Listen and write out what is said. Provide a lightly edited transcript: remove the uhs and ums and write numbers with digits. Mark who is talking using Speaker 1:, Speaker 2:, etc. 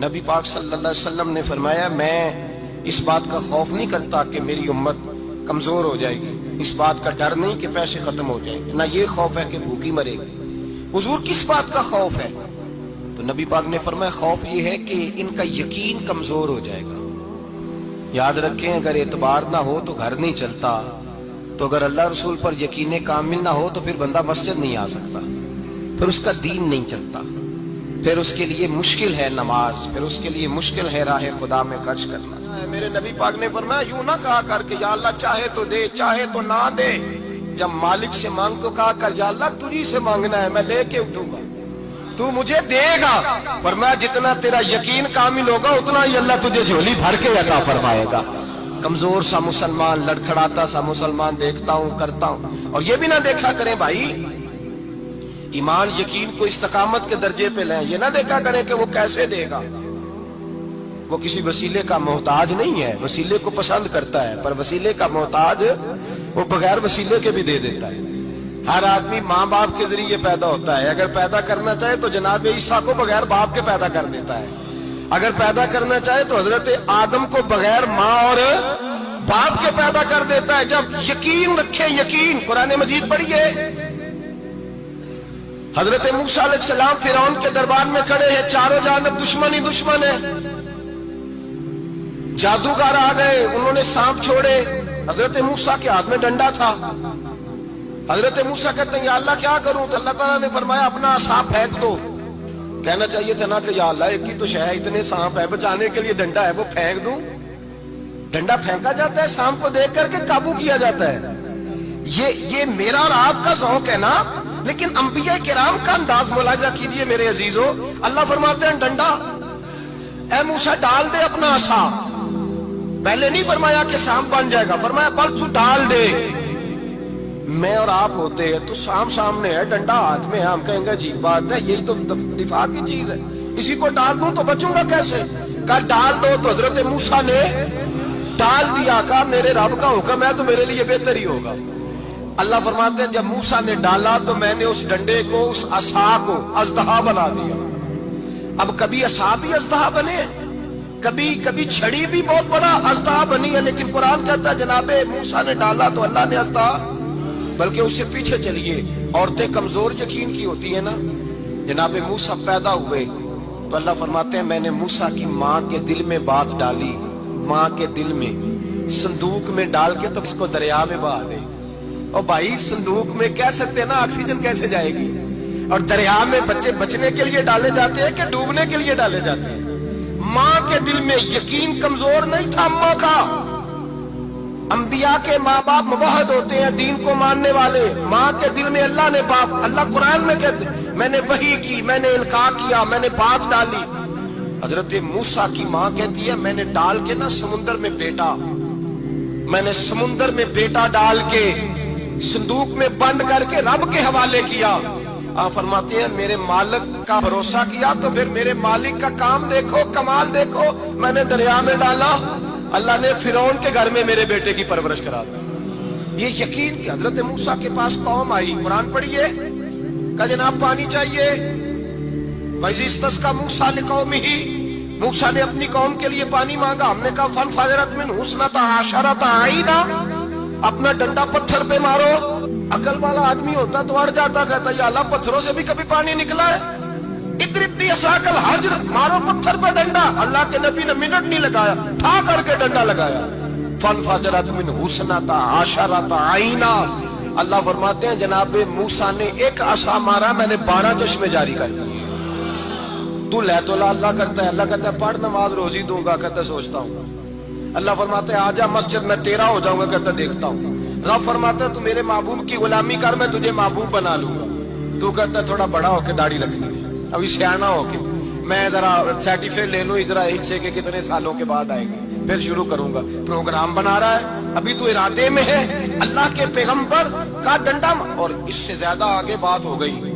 Speaker 1: نبی پاک صلی اللہ علیہ وسلم نے فرمایا میں اس بات کا خوف نہیں کرتا کہ میری امت کمزور ہو جائے گی، اس بات کا ڈر نہیں کہ پیسے ختم ہو جائیں گے، نہ یہ خوف ہے کہ بھوکی مرے گی۔ حضور کس بات کا خوف ہے؟ تو نبی پاک نے فرمایا خوف یہ ہے کہ ان کا یقین کمزور ہو جائے گا۔ یاد رکھیں اگر اعتبار نہ ہو تو گھر نہیں چلتا، تو اگر اللہ رسول پر یقین کامل نہ ہو تو پھر بندہ مسجد نہیں آ سکتا، پھر اس کا دین نہیں چلتا، پھر اس کے لیے مشکل ہے نماز، پھر اس کے لیے مشکل ہے راہ خدا میں خرچ کرنا۔ میرے نبی پاک نے فرمایا یوں نہ کہا کر کہ یا اللہ چاہے تو دے چاہے تو نہ دے، جب مالک سے مانگ تو کہا کر یا اللہ تجھی سے مانگنا ہے، میں لے کے اٹھوں گا، تو مجھے دے گا۔ فرمایا جتنا تیرا یقین کامل ہوگا اتنا ہی اللہ تجھے جھولی بھر کے عطا فرمائے گا۔ کمزور سا مسلمان، لڑکھڑاتا سا مسلمان دیکھتا ہوں کرتا ہوں، اور یہ بھی نہ دیکھا کریں بھائی ایمان یقین کو استقامت کے درجے پہ لیں، یہ نہ دیکھا کریں کہ وہ کیسے دے گا، وہ کسی وسیلے کا محتاج نہیں ہے، وسیلے کو پسند کرتا ہے، پر وسیلے کا محتاج وہ بغیر وسیلے کے بھی دے دیتا ہے۔ ہر آدمی ماں باپ کے ذریعے پیدا ہوتا ہے، اگر پیدا کرنا چاہے تو جناب عیسیٰ کو بغیر باپ کے پیدا کر دیتا ہے، اگر پیدا کرنا چاہے تو حضرت آدم کو بغیر ماں اور باپ کے پیدا کر دیتا ہے۔ جب یقین رکھیں، یقین قرآن مجید پڑھیے، حضرت موسیٰ علیہ السلام فرعون کے دربار میں کھڑے ہیں، چاروں جانب دشمن ہی دشمن ہے، جادوگر آ گئے، انہوں نے سانپ چھوڑے، حضرت موسیٰ کے ہاتھ میں ڈنڈا تھا، حضرت موسیٰ کہتے ہیں یا اللہ کیا کروں؟ تو اللہ تعالیٰ نے فرمایا اپنا عصا پھینک دو۔ کہنا چاہیے تھا نا کہ یا اللہ ایک ہی تو شے ہے، اتنے سانپ ہے، بچانے کے لیے ڈنڈا ہے وہ پھینک دوں؟ ڈنڈا پھینکا جاتا ہے، سانپ کو دیکھ کر کے قابو کیا جاتا ہے۔ یہ میرا اور آپ کا ذوق ہے نا، لیکن انبیاء کرام کا انداز ملاحظہ کیجئے میرے عزیزو۔ اللہ فرماتے ہیں ڈنڈا، اے موسیٰ ڈال دے اپنا عصا، پہلے نہیں فرمایا کہ سانپ بن جائے گا، فرمایا بل تو ڈال دے۔ میں اور آپ ہوتے ہیں تو سانپ سامنے ہے، ڈنڈا ہاتھ میں ہے، ہم کہیں گے جی بات ہے، یہی تو دفاع کی چیز ہے، اسی کو ڈال دوں تو بچوں گا کیسے؟ کہا ڈال دو، تو حضرت موسیٰ نے ڈال دیا، کہا میرے رب کا حکم ہے تو میرے لیے بہتر ہی ہوگا۔ اللہ فرماتے ہیں جب موسیٰ نے ڈالا تو میں نے اس ڈنڈے کو، اس عصا کو اژدہا بنا دیا۔ اب کبھی عصا بھی اژدہا بنے، کبھی چھڑی بھی بہت بڑا اژدہا بنی ہے، لیکن قرآن کہتا ہے جناب موسیٰ نے ڈالا تو اللہ نے اژدہا، بلکہ اس سے پیچھے چلیے، عورتیں کمزور یقین کی ہوتی ہیں نا، جناب موسیٰ پیدا ہوئے تو اللہ فرماتے ہیں میں نے موسیٰ کی ماں کے دل میں بات ڈالی، ماں کے دل میں صندوق میں ڈال کے تو اس کو دریا میں بہا دے۔ اور بھائی صندوق میں کہہ سکتے ہیں نا آکسیجن کیسے جائے گی، اور دریا میں بچے بچنے کے لیے ڈالے جاتے ہیں کہ ڈوبنے کے لیے ڈالے جاتے ہیں؟ ماں کے دل میں یقین کمزور نہیں تھا ماں کا۔ انبیاء کے ماں باپ موحد ہوتے ہیں، دین کو ماننے والے، ماں کے دل میں اللہ نے باپ، اللہ قرآن میں کہتے میں نے وحی کی، میں نے القاء کیا، میں نے بات ڈالی۔ حضرت موسیٰ کی ماں کہتی ہے میں نے ڈال کے نا سمندر میں بیٹا، میں نے سمندر میں بیٹا ڈال کے صندوق میں بند کر کے رب کے حوالے کیا۔ آپ فرماتے ہیں میرے مالک کا بھروسہ کیا تو پھر میرے مالک کا کام دیکھو، کمال دیکھو، میں نے دریا میں ڈالا، اللہ نے فرعون کے گھر میں میرے بیٹے کی پرورش کرا دی۔ یہ یقین کہ حضرت موسیٰ کے پاس قوم آئی، قرآن پڑھیے، کہ جناب پانی چاہیے، وَإِذِ اسْتَسْقَىٰ مُوسَىٰ لِقَوْمِهِ، موسیٰ نے اپنی قوم کے لیے پانی مانگا، ہم نے کہا فَانْفَجَرَتْ مِنْهُ اثْنَتَا عَشَرَةَ عَيْنًا، اپنا ڈنڈا پتھر پہ مارو۔ عقل والا آدمی ہوتا تو اڑ جاتا، کہتا یا اللہ پتھروں سے بھی کبھی پانی نکلا ہے؟ اضرب بعصاک الحجر، مارو پتھر پہ ڈنڈا۔ اللہ کے نبی نے منٹ نہیں لگایا، ٹھا کر کے ڈنڈا لگایا، فانفجرت منہ اثنتا عشرۃ عینا۔ اللہ فرماتے ہیں جناب موسیٰ نے ایک عصا مارا، میں نے 12 چشمے جاری کر دیے۔ تو لے تو لا، اللہ کرتا ہے، اللہ کہتا ہے پڑھ نماز روزی دوں گا، کہتا ہے سوچتا ہوں۔ اللہ فرماتا ہے آجا مسجد میں تیرا ہو جاؤں گا، کہتا ہے دیکھتا ہوں۔ رب فرماتا ہے تو میرے محبوب کی غلامی کر، میں تجھے محبوب بنا لوں گا۔ تو کہتا ہے تھوڑا بڑا ہو کے داڑھی رکھنی ہے، ابھی سیانا ہو کے میں ذرا سرٹیفکیٹ لے لوں اسرائیل سے کہ کتنے سالوں کے بعد آئے گی، پھر شروع کروں گا۔ پروگرام بنا رہا ہے، ابھی تو ارادے میں ہے۔ اللہ کے پیغمبر کا ڈنڈا، اور اس سے زیادہ آگے بات ہو گئی۔